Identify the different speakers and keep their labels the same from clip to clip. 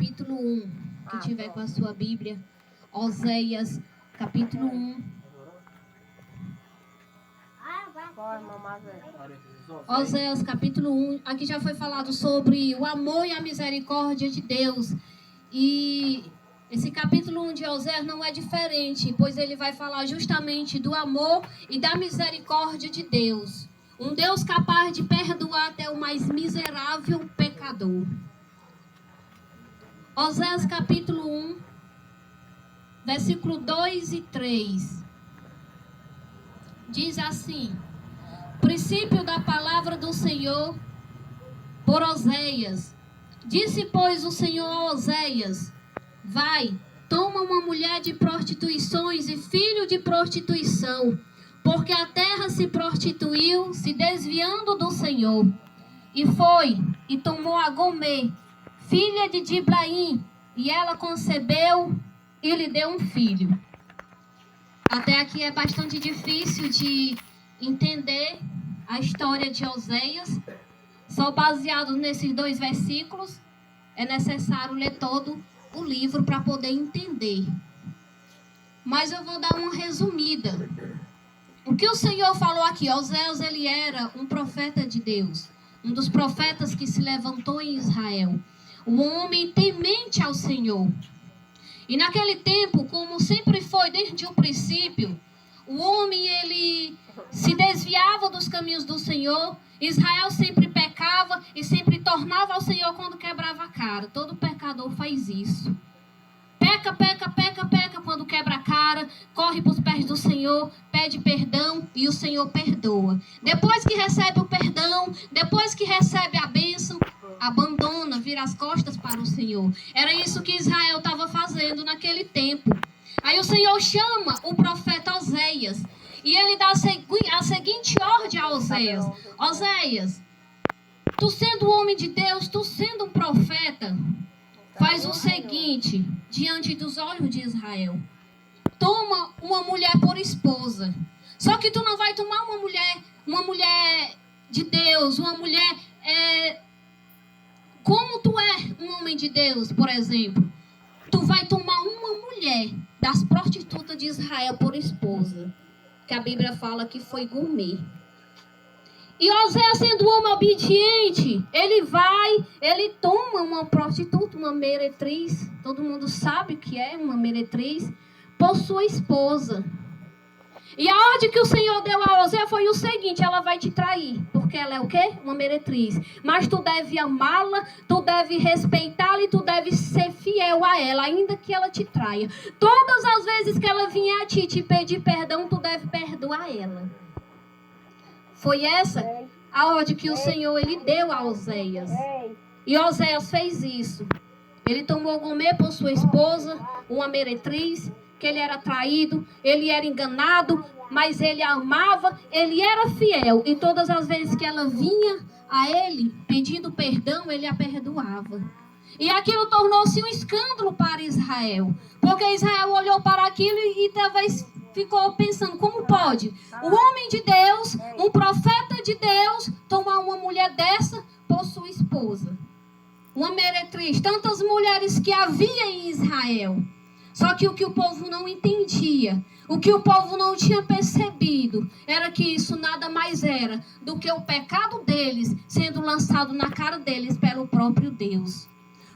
Speaker 1: capítulo 1. Quem tiver com a sua Bíblia, Oséias, capítulo 1. Oséias, capítulo 1. Aqui já foi falado sobre o amor e a misericórdia de Deus. E esse capítulo 1 de Oséias não é diferente, pois ele vai falar justamente do amor e da misericórdia de Deus. Um Deus capaz de perdoar até o mais miserável pecador. Oséias capítulo 1, versículo 2 e 3. Diz assim: princípio da palavra do Senhor por Oséias. Disse, pois, o Senhor a Oséias: vai, toma uma mulher de prostituições e filho de prostituição, porque a terra se prostituiu, se desviando do Senhor. E foi, e tomou a Gomê, filha de Diblaim, e ela concebeu e lhe deu um filho. Até aqui é bastante difícil de entender a história de Oséias. Só baseado nesses 2 versículos, é necessário ler todo o livro para poder entender. Mas eu vou dar uma resumida. O que o Senhor falou aqui? Oséias, ele era um profeta de Deus, um dos profetas que se levantou em Israel, um homem temente ao Senhor. E naquele tempo, como sempre foi desde o princípio, o homem ele se desviava dos caminhos do Senhor. Israel sempre pecava e sempre tornava ao Senhor quando quebrava a cara. Todo pecador faz isso. Peca, peca, peca, peca quando quebra a cara, corre para os pés do Senhor, pede perdão e o Senhor perdoa. Depois que recebe o perdão, depois que recebe a bênção, abandona, vira as costas para o Senhor. Era isso que Israel estava fazendo naquele tempo. Aí o Senhor chama o profeta Oséias e ele dá a seguinte ordem a Oséias: Oséias, tu sendo homem de Deus, tu sendo um profeta, faz o seguinte diante dos olhos de Israel: toma uma mulher por esposa. Só que tu não vai tomar uma mulher de Deus, uma mulher como tu é um homem de Deus, por exemplo. Tu vai tomar uma mulher das prostitutas de Israel por esposa, que a Bíblia fala que foi Gomê. E Oséias, sendo um homem obediente, ele toma uma prostituta, uma meretriz, todo mundo sabe o que é uma meretriz, por sua esposa. E a ordem que o Senhor deu a Oséias foi o seguinte: ela vai te trair, porque ela é o quê? Uma meretriz. Mas tu deve amá-la, tu deve respeitá-la e tu deve ser fiel a ela, ainda que ela te traia. Todas as vezes que ela vier a ti te pedir perdão, tu deve perdoar ela. Foi essa a ordem que o Senhor ele deu a Oséias. E Oséias fez isso. Ele tomou Gomê por sua esposa, uma meretriz, que ele era traído, ele era enganado, mas ele a amava, ele era fiel. E todas as vezes que ela vinha a ele pedindo perdão, ele a perdoava. E aquilo tornou-se um escândalo para Israel, porque Israel olhou para aquilo e talvez ficou pensando: como pode o homem de Deus, um profeta de Deus, tomar uma mulher dessa por sua esposa? Uma meretriz, tantas mulheres que havia em Israel. Só que o que o povo não entendia, o que o povo não tinha percebido, era que isso nada mais era do que o pecado deles sendo lançado na cara deles pelo próprio Deus.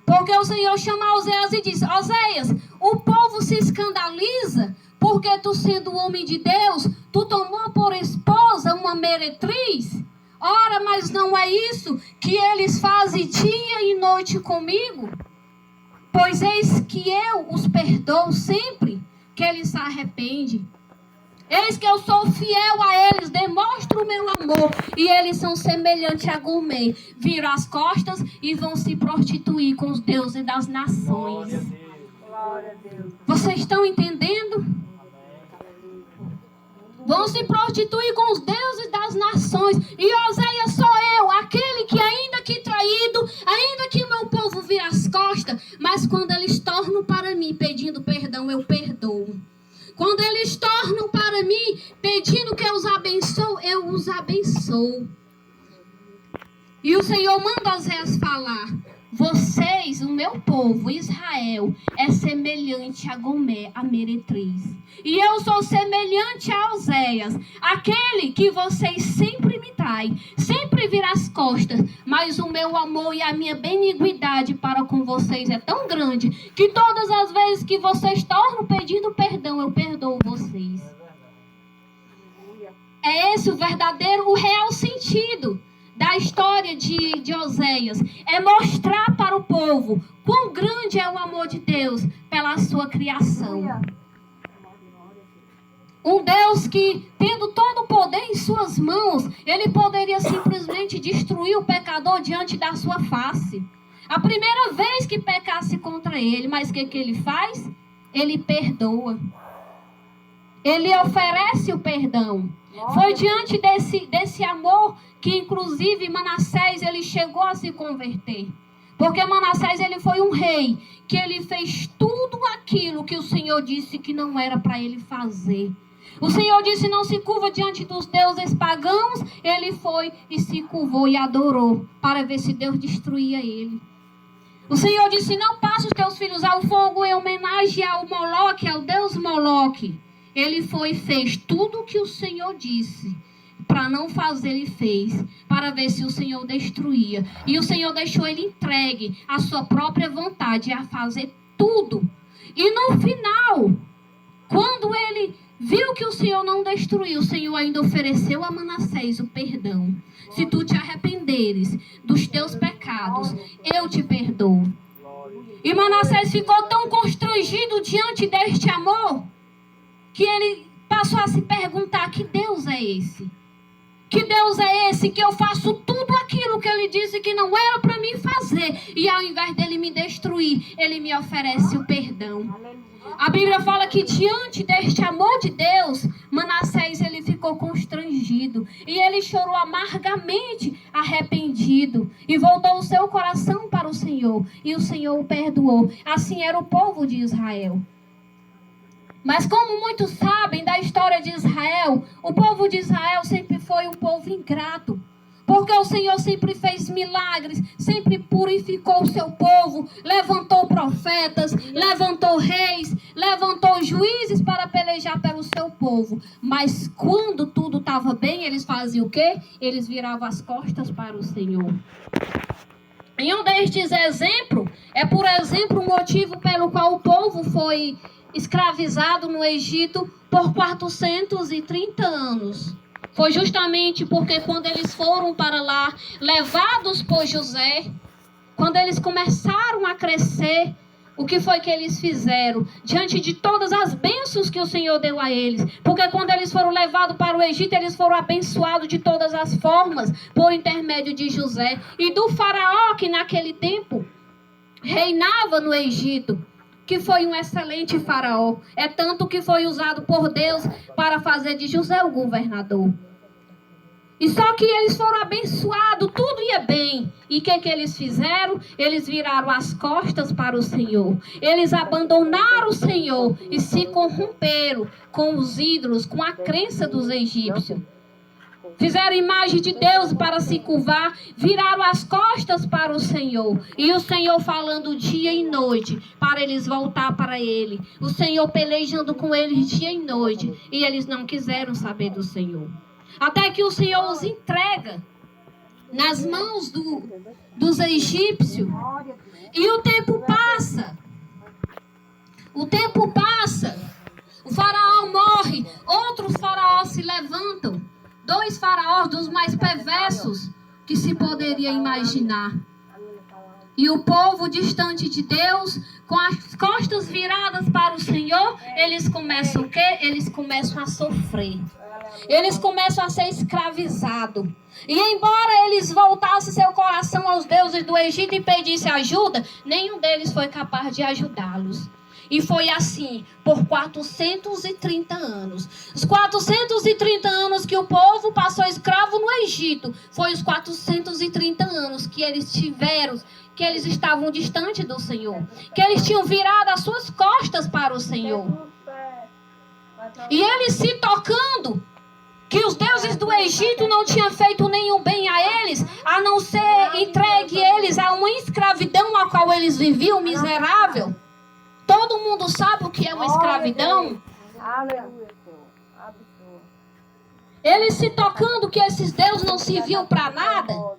Speaker 1: Porque o Senhor chama Oséias e diz: Oséias, o povo se escandaliza porque tu, sendo homem de Deus, tu tomou por esposa uma meretriz? Ora, mas não é isso que eles fazem dia e noite comigo? Pois eis que eu os perdoo sempre que eles se arrependem. Eis que eu sou fiel a eles, demonstro o meu amor. E eles são semelhantes a Gomê. Viram as costas e vão se prostituir com os deuses das nações.
Speaker 2: Glória a Deus.
Speaker 1: Vocês estão entendendo? Vão se prostituir com os deuses das nações. E Oséias sou eu, aquele que ainda que traído, ainda que o meu povo vira as costas, mas quando eles tornam para mim pedindo perdão, eu perdoo. Quando eles tornam para mim pedindo que eu os abençoo, eu os abençoo. E o Senhor manda Oséias falar: vocês Manassés, o meu povo, Israel, é semelhante a Gomé, a meretriz. E eu sou semelhante a Oséias, aquele que vocês sempre me traem, sempre vira as costas. Mas o meu amor e a minha beniguidade para com vocês é tão grande, que todas as vezes que vocês tornam pedindo perdão, eu perdoo vocês. É esse o verdadeiro, o real sentido da história de Oséias. É mostrar para o povo quão grande é o amor de Deus pela sua criação. Um Deus que, tendo todo o poder em suas mãos, ele poderia simplesmente destruir o pecador diante da sua face. A primeira vez que pecasse contra ele, mas o que ele faz? Ele perdoa. Ele oferece o perdão. Foi diante desse amor que, inclusive, Manassés ele chegou a se converter. Porque Manassés ele foi um rei que ele fez tudo aquilo que o Senhor disse que não era para ele fazer. O Senhor disse: não se curva diante dos deuses pagãos. Ele foi e se curvou e adorou para ver se Deus destruía ele. O Senhor disse: não passe os teus filhos ao fogo em homenagem ao Moloque, ao Deus Moloque. Ele foi e fez tudo o que o Senhor disse. Para não fazer, ele fez. Para ver se o Senhor destruía. E o Senhor deixou ele entregue à sua própria vontade a fazer tudo. E no final, quando ele viu que o Senhor não destruiu, o Senhor ainda ofereceu a Manassés o perdão. Se tu te arrependeres dos teus pecados, eu te perdoo. E Manassés ficou tão constrangido diante deste amor, que ele passou a se perguntar: que Deus é esse? Que Deus é esse que eu faço tudo aquilo que ele disse que não era para mim fazer, e ao invés dele me destruir, ele me oferece o perdão. A Bíblia fala que diante deste amor de Deus, Manassés ele ficou constrangido e ele chorou amargamente, arrependido, e voltou o seu coração para o Senhor, e o Senhor o perdoou. Assim era o povo de Israel. Mas como muitos sabem da história de Israel, o povo de Israel sempre foi um povo ingrato. Porque o Senhor sempre fez milagres, sempre purificou o seu povo, levantou profetas, levantou reis, levantou juízes para pelejar pelo seu povo. Mas quando tudo estava bem, eles faziam o quê? Eles viravam as costas para o Senhor. E um destes exemplos é, por exemplo, o motivo pelo qual o povo foi escravizado no Egito por 430 anos. Foi justamente porque quando eles foram para lá, levados por José, quando eles começaram a crescer, o que foi que eles fizeram? Diante de todas as bênçãos que o Senhor deu a eles. Porque quando eles foram levados para o Egito, eles foram abençoados de todas as formas, por intermédio de José e do faraó que naquele tempo reinava no Egito, que foi um excelente faraó. É tanto que foi usado por Deus para fazer de José o governador. E só que eles foram abençoados, tudo ia bem. E o que eles fizeram? Eles viraram as costas para o Senhor. Eles abandonaram o Senhor e se corromperam com os ídolos, com a crença dos egípcios. Fizeram imagem de Deus para se curvar, viraram as costas para o Senhor. E o Senhor falando dia e noite para eles voltar para Ele. O Senhor pelejando com eles dia e noite. E eles não quiseram saber do Senhor. Até que o Senhor os entrega nas mãos dos egípcios. E o tempo passa. O tempo passa. O faraó morre. Outros faraós se levantam. 2 faraós dos mais perversos que se poderia imaginar. E o povo distante de Deus, com as costas viradas para o Senhor, eles começam o quê? Eles começam a sofrer. Eles começam a ser escravizados. E embora eles voltassem seu coração aos deuses do Egito e pedissem ajuda, nenhum deles foi capaz de ajudá-los. E foi assim por 430 anos. Os 430 anos que o povo passou escravo no Egito, foi os 430 anos que eles tiveram, que eles estavam distante do Senhor, que eles tinham virado as suas costas para o Senhor. E eles se tocando, Que os deuses do Egito não tinham feito nenhum bem a eles, a não ser entregue eles a uma escravidão a qual eles viviam, miserável. Todo mundo sabe o que é uma escravidão.
Speaker 2: Aleluia, Senhor. Absurdo.
Speaker 1: Eles se tocando que esses deuses não serviam para nada.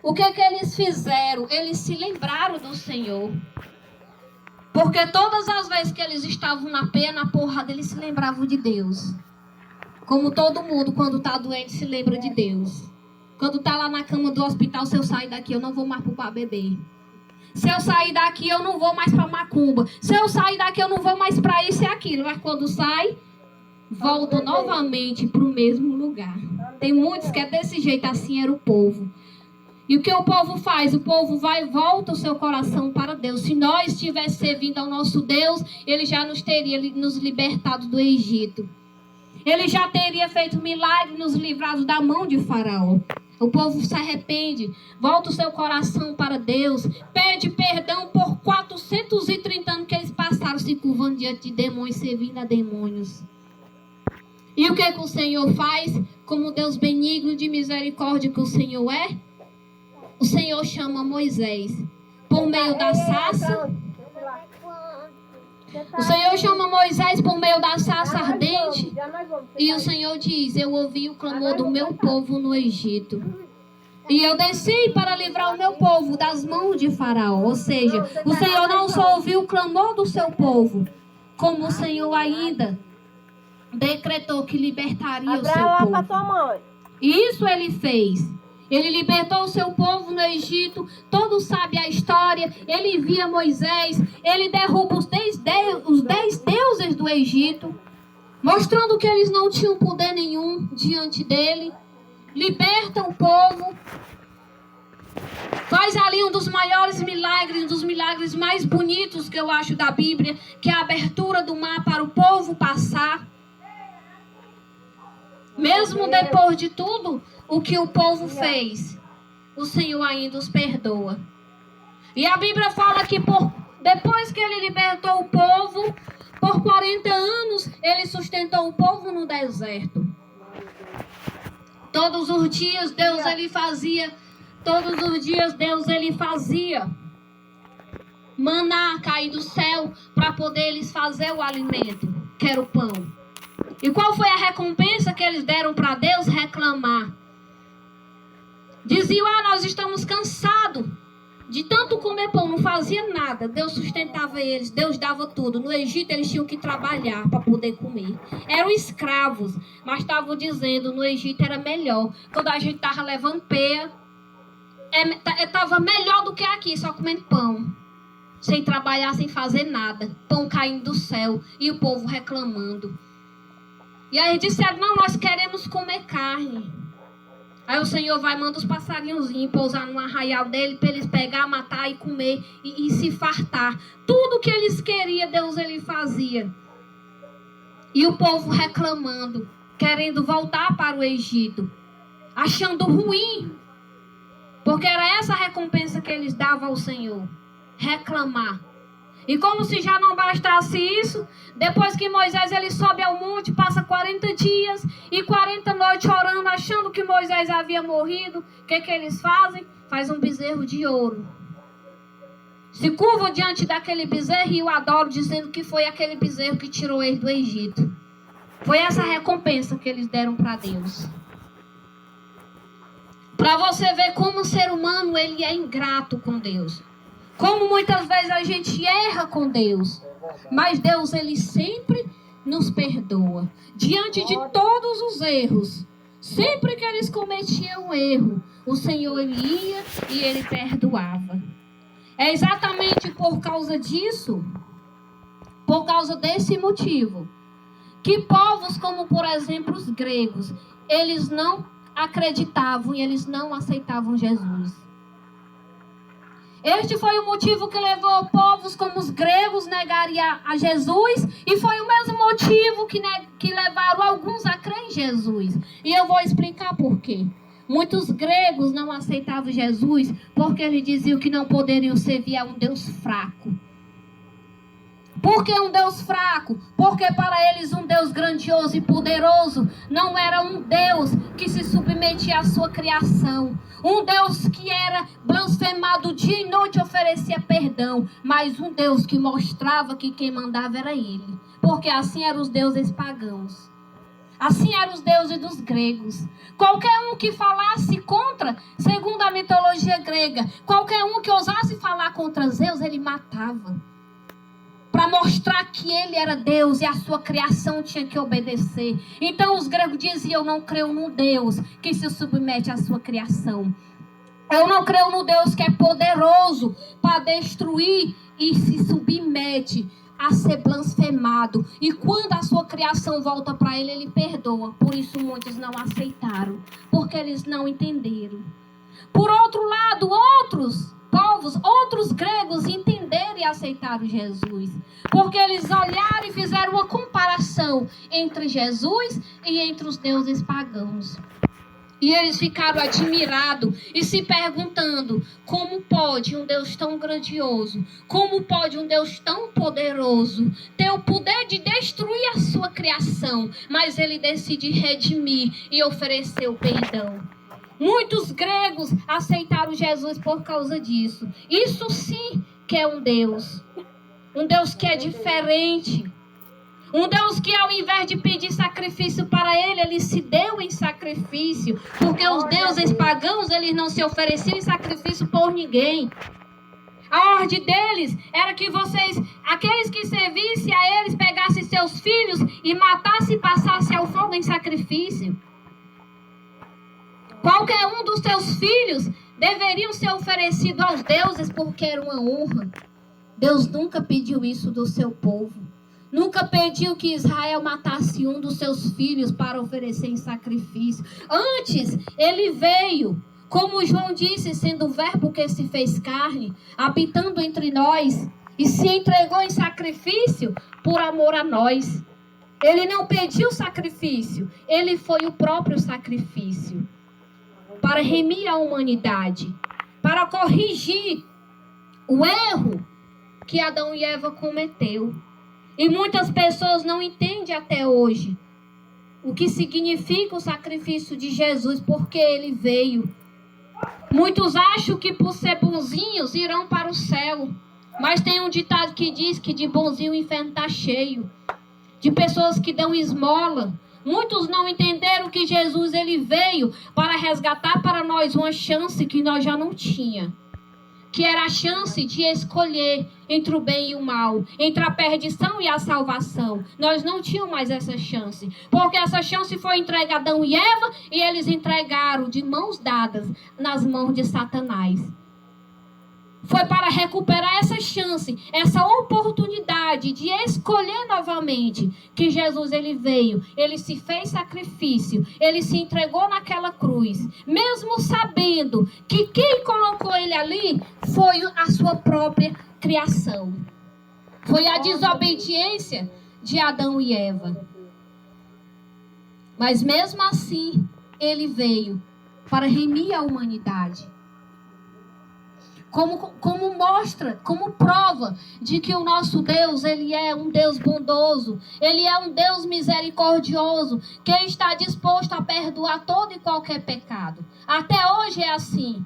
Speaker 1: O que eles fizeram? Eles se lembraram do Senhor. Porque todas as vezes que eles estavam na pena, na porrada, eles se lembravam de Deus. Como todo mundo, quando está doente, se lembra de Deus. Quando está lá na cama do hospital, se eu sair daqui, eu não vou mais para beber. Se eu sair daqui, eu não vou mais para macumba. Se eu sair daqui, eu não vou mais para isso e aquilo. Mas quando sai, volta novamente para o mesmo lugar. Tem muitos que é desse jeito, assim era o povo. E o que o povo faz? O povo vai e volta o seu coração para Deus. Se nós estivéssemos servindo ao nosso Deus, Ele já nos teria nos libertado do Egito. Ele já teria feito milagre, nos livrado da mão de Faraó. O povo se arrepende, volta o seu coração para Deus, pede perdão por 430 anos que eles passaram se curvando diante de demônios, servindo a demônios. E o que o Senhor faz? Como Deus benigno de misericórdia que o Senhor é, o Senhor chama Moisés por meio da sarça. O Senhor chama Moisés por meio da sarça ardente. E o Senhor diz: eu ouvi o clamor do meu povo no Egito. E eu desci para livrar o meu povo das mãos de Faraó. Ou seja, o Senhor não só ouviu o clamor do seu povo, como o Senhor ainda decretou que libertaria o seu povo. E isso Ele fez. Ele libertou o seu povo no Egito. Todos sabem a história. Ele envia Moisés. Ele derruba os 10 deuses do Egito, mostrando que eles não tinham poder nenhum diante dele. Liberta o povo. Faz ali um dos maiores milagres, um dos milagres mais bonitos que eu acho da Bíblia, que é a abertura do mar para o povo passar. Mesmo depois de tudo o que o povo fez, o Senhor ainda os perdoa. E a Bíblia fala que depois que Ele libertou o povo, por 40 anos, Ele sustentou o povo no deserto. Todos os dias Deus Ele fazia maná cair do céu para poder eles fazer o alimento, que era o pão. E qual foi a recompensa que eles deram para Deus? Reclamar. Diziam: nós estamos cansados de tanto comer pão, não fazia nada. Deus sustentava eles, Deus dava tudo. No Egito eles tinham que trabalhar para poder comer. Eram escravos, mas estavam dizendo: no Egito era melhor. Quando a gente estava levando peia, estava melhor do que aqui, só comendo pão. Sem trabalhar, sem fazer nada. Pão caindo do céu e o povo reclamando. E aí disseram: não, nós queremos comer carne. Aí o Senhor vai, manda os passarinhozinhos pousar no arraial dele para eles pegar, matar e comer e se fartar. Tudo que eles queriam, Deus Ele fazia. E o povo reclamando, querendo voltar para o Egito, achando ruim, porque era essa a recompensa que eles davam ao Senhor: reclamar. E como se já não bastasse isso, depois que Moisés ele sobe ao monte, passa 40 dias e 40 noites orando, achando que Moisés havia morrido, o que eles fazem? Faz um bezerro de ouro. Se curvam diante daquele bezerro e o adoram, dizendo que foi aquele bezerro que tirou eles do Egito. Foi essa a recompensa que eles deram para Deus. Para você ver como o ser humano ele é ingrato com Deus. Como muitas vezes a gente erra com Deus, mas Deus Ele sempre nos perdoa. Diante de todos os erros, sempre que eles cometiam um erro, o Senhor Ele ia e Ele perdoava. É exatamente por causa disso, por causa desse motivo, que povos como, por exemplo, os gregos, eles não acreditavam e eles não aceitavam Jesus. Este foi o motivo que levou povos como os gregos negarem a Jesus, e foi o mesmo motivo que levaram alguns a crer em Jesus. E eu vou explicar por quê. Muitos gregos não aceitavam Jesus porque eles diziam que não poderiam servir a um Deus fraco. Por que um Deus fraco? Porque para eles um Deus grandioso e poderoso não era um Deus que se submetia à sua criação. Um Deus que era blasfemado dia e noite, oferecia perdão. Mas um Deus que mostrava que quem mandava era Ele. Porque assim eram os deuses pagãos. Assim eram os deuses dos gregos. Qualquer um que falasse contra, segundo a mitologia grega, qualquer um que ousasse falar contra Zeus, ele matava. Para mostrar que ele era Deus e a sua criação tinha que obedecer. Então os gregos diziam: eu não creio num Deus que se submete à sua criação. Eu não creio no Deus que é poderoso para destruir e se submete a ser blasfemado. E quando a sua criação volta para ele, ele perdoa. Por isso muitos não aceitaram, porque eles não entenderam. Por outro lado, outros povos, outros gregos entenderam e aceitaram Jesus. Porque eles olharam e fizeram uma comparação entre Jesus e entre os deuses pagãos. E eles ficaram admirados e se perguntando: como pode um Deus tão grandioso, como pode um Deus tão poderoso ter o poder de destruir a sua criação, mas ele decide redimir e oferecer o perdão. Muitos gregos aceitaram Jesus por causa disso. Isso sim que é um Deus que é diferente. Um Deus que ao invés de pedir sacrifício para ele se deu em sacrifício. Porque os deuses pagãos, eles não se ofereciam em sacrifício por ninguém. A ordem deles era que vocês, aqueles que servissem a eles, pegassem seus filhos e matassem e passassem ao fogo em sacrifício. Qualquer um dos seus filhos deveriam ser oferecidos aos deuses porque era uma honra. Deus nunca pediu isso do seu povo. Nunca pediu que Israel matasse um dos seus filhos para oferecer em sacrifício. Antes, ele veio, como João disse, sendo o verbo que se fez carne, habitando entre nós, e se entregou em sacrifício por amor a nós. Ele não pediu sacrifício, ele foi o próprio sacrifício. Para remir a humanidade, para corrigir o erro que Adão e Eva cometeu. E muitas pessoas não entendem até hoje o que significa o sacrifício de Jesus, porque ele veio. Muitos acham que por ser bonzinhos irão para o céu. Mas tem um ditado que diz que de bonzinho o inferno está cheio. De pessoas que dão esmola. Muitos não entenderam que Jesus ele veio para resgatar para nós uma chance que nós já não tínhamos. Que era a chance de escolher entre o bem e o mal, entre a perdição e a salvação. Nós não tínhamos mais essa chance, porque essa chance foi entregue a Adão e Eva, e eles entregaram de mãos dadas nas mãos de Satanás. Foi para recuperar essa chance, essa oportunidade de escolher novamente que Jesus ele veio, ele se fez sacrifício, ele se entregou naquela cruz, mesmo sabendo que quem colocou ele ali foi a sua própria criação. Foi a desobediência de Adão e Eva. Mas mesmo assim, ele veio para remir a humanidade. Como mostra, como prova de que o nosso Deus, ele é um Deus bondoso, ele é um Deus misericordioso, que está disposto a perdoar todo e qualquer pecado. Até hoje é assim.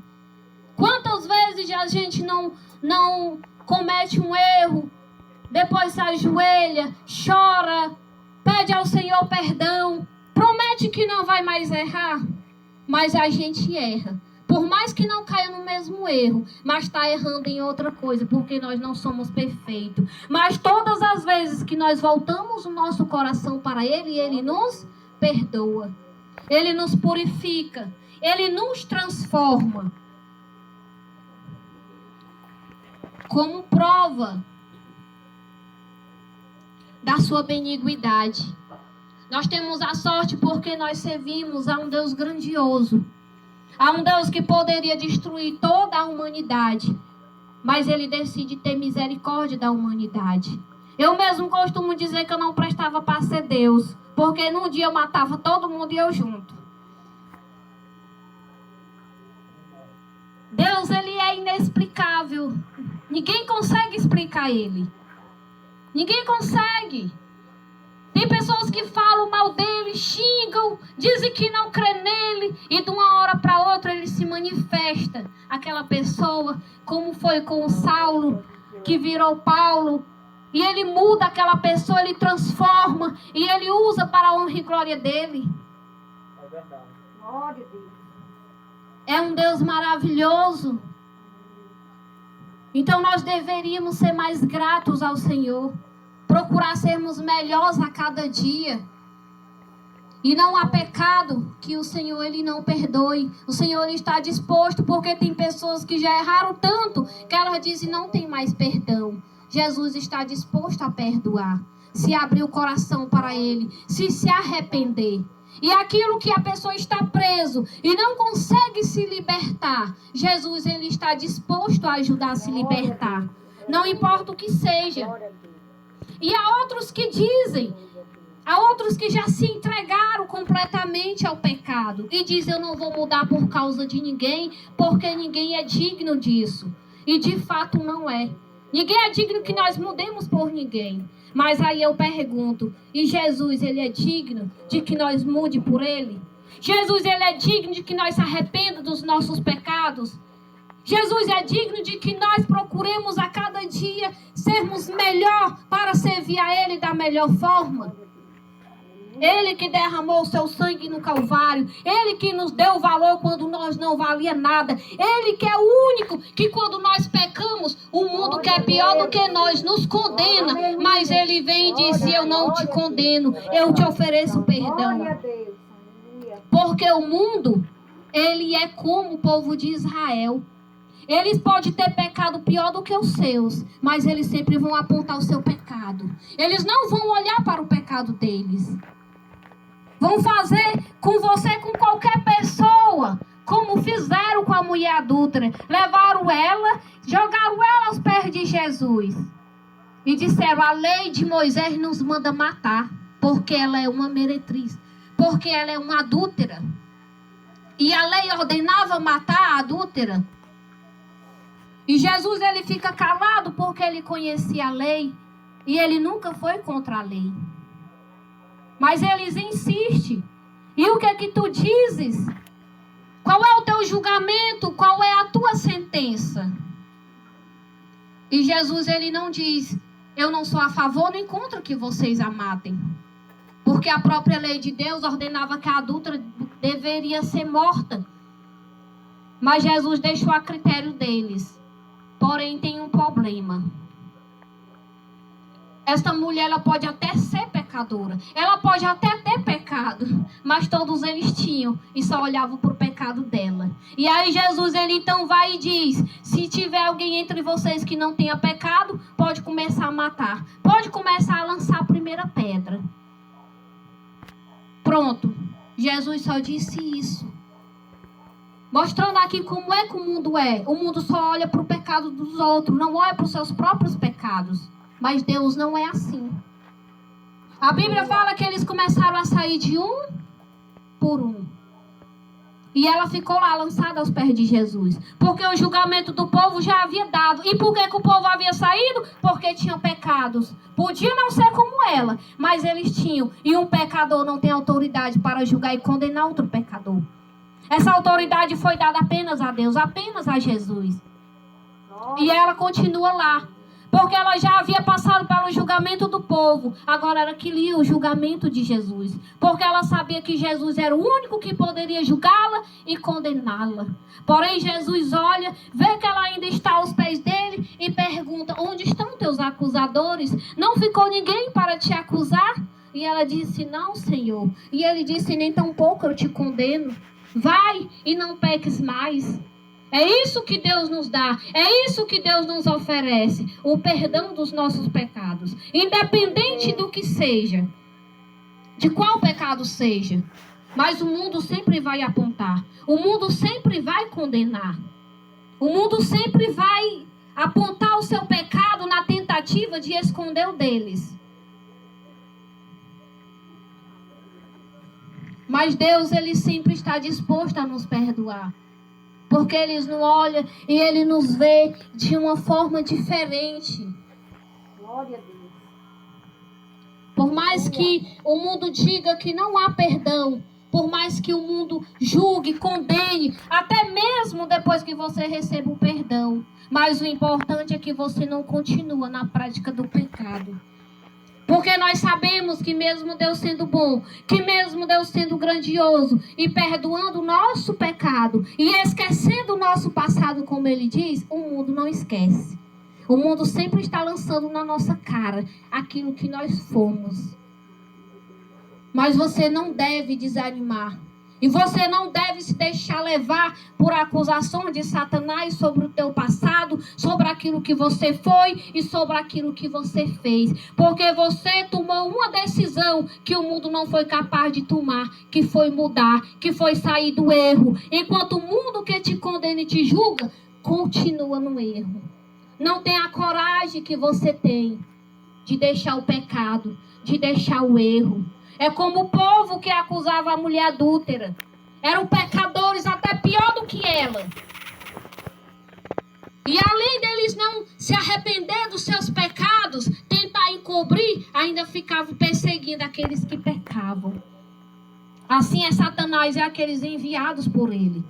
Speaker 1: Quantas vezes a gente não comete um erro, depois se ajoelha, chora, pede ao Senhor perdão, promete que não vai mais errar, mas a gente erra. Por mais que não caia no mesmo erro, mas está errando em outra coisa, porque nós não somos perfeitos. Mas todas as vezes que nós voltamos o nosso coração para Ele, Ele nos perdoa. Ele nos purifica. Ele nos transforma. Como prova da sua beniguidade. Nós temos a sorte porque nós servimos a um Deus grandioso. Há um Deus que poderia destruir toda a humanidade, mas ele decide ter misericórdia da humanidade. Eu mesmo costumo dizer que eu não prestava para ser Deus, porque num dia eu matava todo mundo e eu junto. Deus, ele é inexplicável. Ninguém consegue explicar ele. Ninguém consegue. Tem pessoas que falam mal dele, xingam, dizem que não crê nele, e de uma hora para outra ele se manifesta. Aquela pessoa, como foi com o Saulo, que virou Paulo, e ele muda aquela pessoa, ele transforma, e ele usa para a honra e glória dele.
Speaker 2: É verdade. Glória a Deus.
Speaker 1: É um Deus maravilhoso. Então nós deveríamos ser mais gratos ao Senhor. Procurar sermos melhores a cada dia. E não há pecado que o Senhor ele não perdoe. O Senhor está disposto, porque tem pessoas que já erraram tanto que elas dizem não tem mais perdão. Jesus está disposto a perdoar. Se abrir o coração para Ele, se arrepender. E aquilo que a pessoa está preso e não consegue se libertar, Jesus ele está disposto a ajudar a se libertar. Não importa o que seja. E há outros que dizem, há outros que já se entregaram completamente ao pecado e dizem eu não vou mudar por causa de ninguém, porque ninguém é digno disso. E de fato não é. Ninguém é digno que nós mudemos por ninguém. Mas aí eu pergunto, e Jesus ele é digno de que nós mude por ele? Jesus ele é digno de que nós se arrependa dos nossos pecados? Jesus é digno de que nós procuremos a cada dia sermos melhor para servir a Ele da melhor forma. Ele que derramou o seu sangue no Calvário. Ele que nos deu valor quando nós não valia nada. Ele que é o único que quando nós pecamos, o mundo que é pior do que nós nos condena. Mas Ele vem e diz, eu não te condeno, eu te ofereço perdão. Porque o mundo, ele é como o povo de Israel. Eles podem ter pecado pior do que os seus, mas eles sempre vão apontar o seu pecado. Eles não vão olhar para o pecado deles. Vão fazer com você, com qualquer pessoa, como fizeram com a mulher adúltera. Levaram ela, jogaram ela aos pés de Jesus. E disseram, a lei de Moisés nos manda matar, porque ela é uma meretriz, porque ela é uma adúltera. E a lei ordenava matar a adúltera. E Jesus ele fica calado porque ele conhecia a lei e ele nunca foi contra a lei. Mas eles insistem. E o que é que tu dizes? Qual é o teu julgamento? Qual é a tua sentença? E Jesus ele não diz, eu não sou a favor nem contra que vocês a matem. Porque a própria lei de Deus ordenava que a adúltera deveria ser morta. Mas Jesus deixou a critério deles. Porém, tem um problema. Esta mulher, ela pode até ser pecadora. Ela pode até ter pecado. Mas todos eles tinham. E só olhavam para o pecado dela. E aí Jesus, ele então vai e diz, se tiver alguém entre vocês que não tenha pecado, pode começar a matar. Pode começar a lançar a primeira pedra. Pronto. Jesus só disse isso. Mostrando aqui como é que o mundo é. O mundo só olha para o pecado dos outros. Não olha para os seus próprios pecados. Mas Deus não é assim. A Bíblia fala que eles começaram a sair de um por um. E ela ficou lá lançada aos pés de Jesus. Porque o julgamento do povo já havia dado. E por que o povo havia saído? Porque tinham pecados. Podia não ser como ela. Mas eles tinham. E um pecador não tem autoridade para julgar e condenar outro pecador. Essa autoridade foi dada apenas a Deus, apenas a Jesus. E ela continua lá. Porque ela já havia passado pelo julgamento do povo. Agora ela queria o julgamento de Jesus. Porque ela sabia que Jesus era o único que poderia julgá-la e condená-la. Porém Jesus olha, vê que ela ainda está aos pés dele e pergunta, onde estão teus acusadores? Não ficou ninguém para te acusar? E ela disse, não, Senhor. E ele disse, nem tampouco eu te condeno. Vai e não peques mais. É isso que Deus nos dá. É isso que Deus nos oferece. O perdão dos nossos pecados. Independente do que seja. De qual pecado seja. Mas o mundo sempre vai apontar. O mundo sempre vai condenar. O mundo sempre vai apontar o seu pecado na tentativa de esconder o deles. Mas Deus, ele sempre está disposto a nos perdoar. Porque Ele nos olha e Ele nos vê de uma forma diferente.
Speaker 2: Glória a Deus.
Speaker 1: mais que o mundo diga que não há perdão, por mais que o mundo julgue, condene, até mesmo depois que você receba o perdão. Mas o importante é que você não continua na prática do pecado. Porque nós sabemos que mesmo Deus sendo bom, que mesmo Deus sendo grandioso e perdoando o nosso pecado e esquecendo o nosso passado, como ele diz, o mundo não esquece. O mundo sempre está lançando na nossa cara aquilo que nós fomos. Mas você não deve desanimar. E você não deve se deixar levar por acusações de Satanás sobre o teu passado, sobre aquilo que você foi e sobre aquilo que você fez. Porque você tomou uma decisão que o mundo não foi capaz de tomar, que foi mudar, que foi sair do erro. Enquanto o mundo que te condena e te julga, continua no erro. Não tem a coragem que você tem de deixar o pecado, de deixar o erro. É como o povo que acusava a mulher adúltera. Eram pecadores até pior do que ela. E além deles não se arrepender dos seus pecados, tentar encobrir, ainda ficavam perseguindo aqueles que pecavam. Assim é Satanás e aqueles enviados por ele.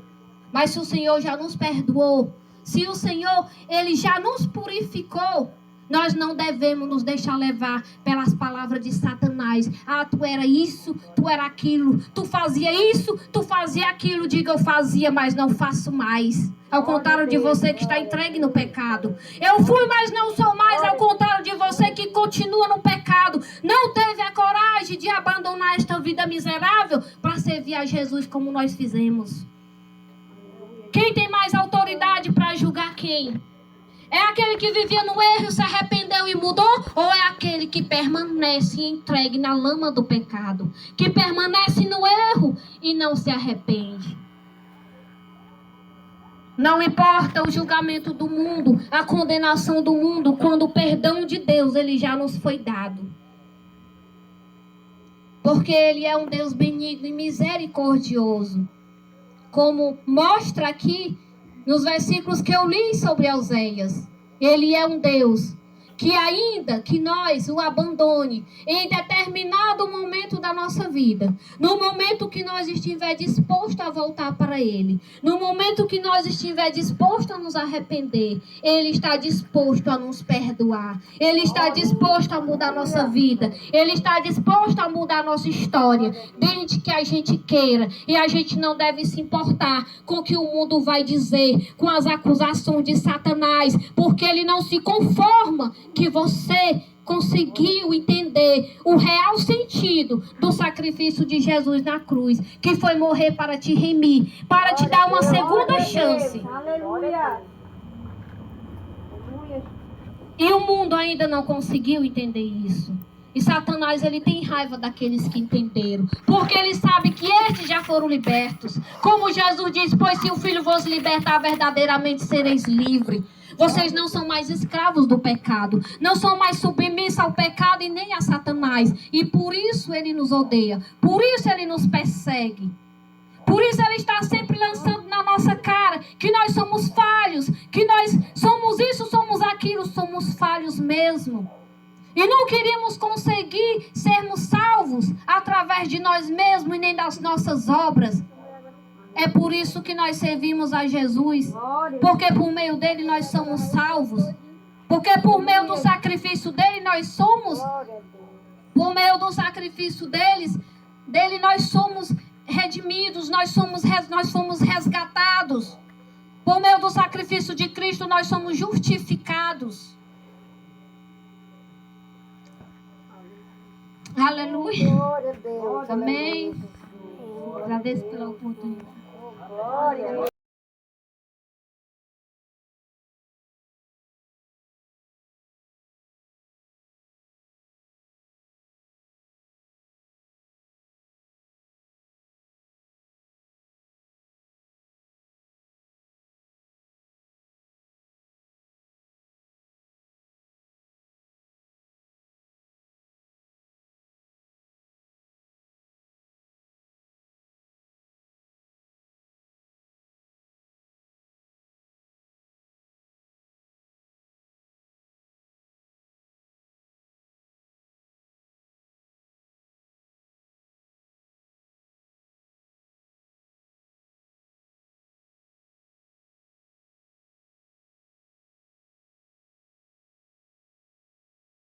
Speaker 1: Mas se o Senhor já nos perdoou, se o Senhor ele já nos purificou, nós não devemos nos deixar levar pelas palavras de Satanás. Ah, tu era isso, tu era aquilo, tu fazia isso, tu fazia aquilo. Diga, eu fazia, mas não faço mais. Ao contrário de você que está entregue no pecado. Eu fui, mas não sou mais. Ao contrário de você que continua no pecado. Não teve a coragem de abandonar esta vida miserável para servir a Jesus como nós fizemos. Quem tem mais autoridade para julgar quem? É aquele que vivia no erro, se arrependeu e mudou? Ou é aquele que permanece entregue na lama do pecado? Que permanece no erro e não se arrepende? Não importa o julgamento do mundo, a condenação do mundo, quando o perdão de Deus ele já nos foi dado. Porque ele é um Deus benigno e misericordioso. Como mostra aqui nos versículos que eu li sobre Oséias, ele é um Deus que ainda que nós o abandone em determinado momento da nossa vida, no momento que nós estiver disposto a voltar para ele, no momento que nós estiver disposto a nos arrepender, ele está disposto a nos perdoar, ele está disposto a mudar a nossa vida, ele está disposto a mudar a nossa história, desde que a gente queira. E a gente não deve se importar com o que o mundo vai dizer, com as acusações de Satanás, porque ele não se conforma que você conseguiu entender o real sentido do sacrifício de Jesus na cruz, que foi morrer para te remir, para te dar uma segunda chance.
Speaker 2: Aleluia.
Speaker 1: E o mundo ainda não conseguiu entender isso. E Satanás, ele tem raiva daqueles que entenderam, porque ele sabe que estes já foram libertos. Como Jesus diz, pois se o Filho vos libertar, verdadeiramente sereis livres. Vocês não são mais escravos do pecado, não são mais submissos ao pecado e nem a Satanás. E por isso ele nos odeia, por isso ele nos persegue. Por isso ele está sempre lançando na nossa cara que nós somos falhos, que nós somos isso, somos aquilo, somos falhos mesmo. E não queríamos conseguir sermos salvos através de nós mesmos e nem das nossas obras. É por isso que nós servimos a Jesus. Porque por meio dele nós somos salvos. Porque por meio do sacrifício dele nós somos. Por meio do sacrifício dele nós somos redimidos, nós fomos resgatados. Por meio do sacrifício de Cristo nós somos justificados. Aleluia. Amém. Agradeço pela oportunidade.